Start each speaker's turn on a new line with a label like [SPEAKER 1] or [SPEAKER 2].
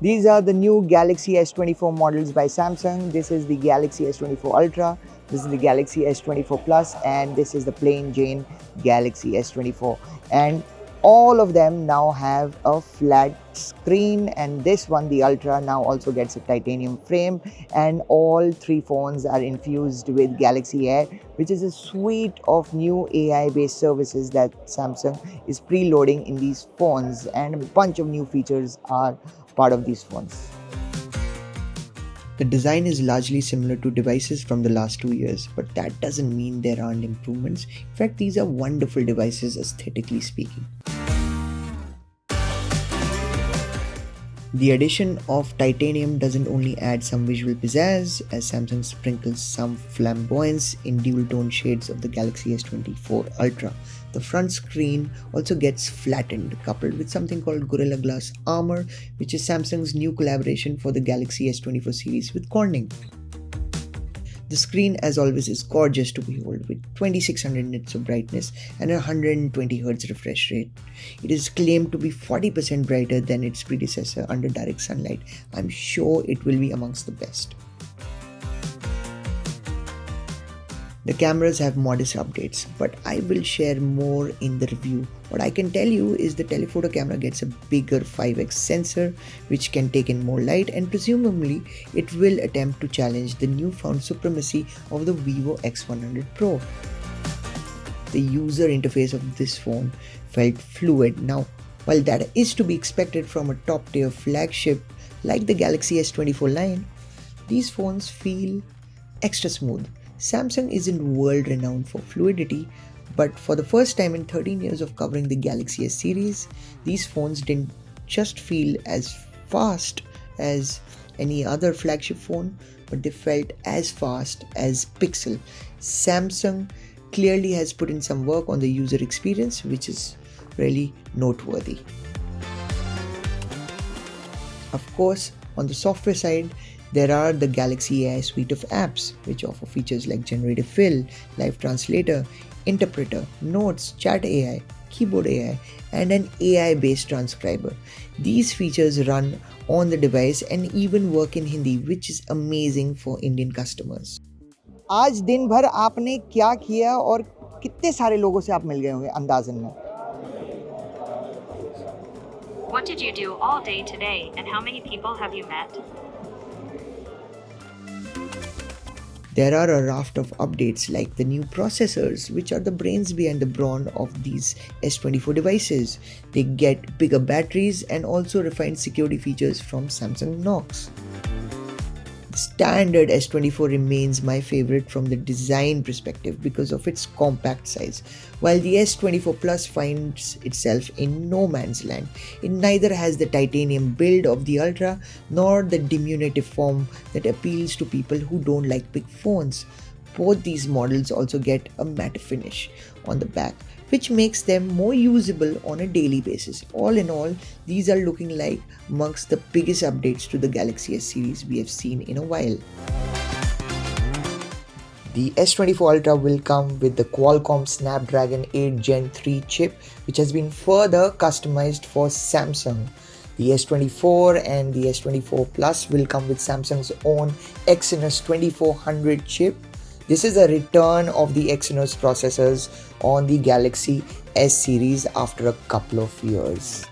[SPEAKER 1] These are the new Galaxy S24 models by Samsung. This is the Galaxy S24 Ultra, this is the Galaxy S24 Plus, and this is the plain Jane Galaxy S24. And all of them now have a flat screen, and this one, the Ultra, now also gets a titanium frame, and all three phones are infused with Galaxy Air, which is a suite of new AI based services that Samsung is preloading in these phones, and a bunch of new features are part of these phones. The design is largely similar to devices from the last 2 years, but that doesn't mean there aren't improvements. In fact, these are wonderful devices aesthetically speaking. The addition of titanium doesn't only add some visual pizzazz, as Samsung sprinkles some flamboyance in dual-tone shades of the Galaxy S24 Ultra. The front screen also gets flattened, coupled with something called Gorilla Glass Armor, which is Samsung's new collaboration for the Galaxy S24 series with Corning. The screen, as always, is gorgeous to behold with 2600 nits of brightness and a 120Hz refresh rate. It is claimed to be 40% brighter than its predecessor under direct sunlight. I'm sure it will be amongst the best. The cameras have modest updates, but I will share more in the review. What I can tell you is the telephoto camera gets a bigger 5x sensor which can take in more light, and presumably it will attempt to challenge the newfound supremacy of the Vivo X100 Pro. The user interface of this phone felt fluid. Now, while that is to be expected from a top tier flagship like the Galaxy S24 line, these phones feel extra smooth. Samsung isn't world renowned for fluidity, but for the first time in 13 years of covering the Galaxy S series, these phones didn't just feel as fast as any other flagship phone, but they felt as fast as Pixel. Samsung clearly has put in some work on the user experience, which is really noteworthy. Of course, on the software side, there are the Galaxy AI suite of apps, which offer features like Generative Fill, Live Translator, Interpreter, Notes, Chat AI, Keyboard AI, and an AI-based transcriber. These features run on the device and even work in Hindi, which is amazing for Indian customers. आज दिन भर आपने क्या किया और कितने सारे लोगों से आप मिल गए होंगे अंदाज़न में?
[SPEAKER 2] What did you do all day today, and how many people have you met?
[SPEAKER 1] There are a raft of updates like the new processors, which are the brains behind the brawn of these S24 devices. They get bigger batteries and also refined security features from Samsung Knox. The standard S24 remains my favorite from the design perspective because of its compact size, while the S24 Plus finds itself in no man's land. It neither has the titanium build of the Ultra nor the diminutive form that appeals to people who don't like big phones. Both these models also get a matte finish on the back, which makes them more usable on a daily basis. All in all, these are looking like amongst the biggest updates to the Galaxy S series we have seen in a while. The S24 Ultra will come with the Qualcomm Snapdragon 8 Gen 3 chip, which has been further customized for Samsung. The S24 and the S24 Plus will come with Samsung's own Exynos 2400 chip. This is a return of the Exynos processors on the Galaxy S series after a couple of years.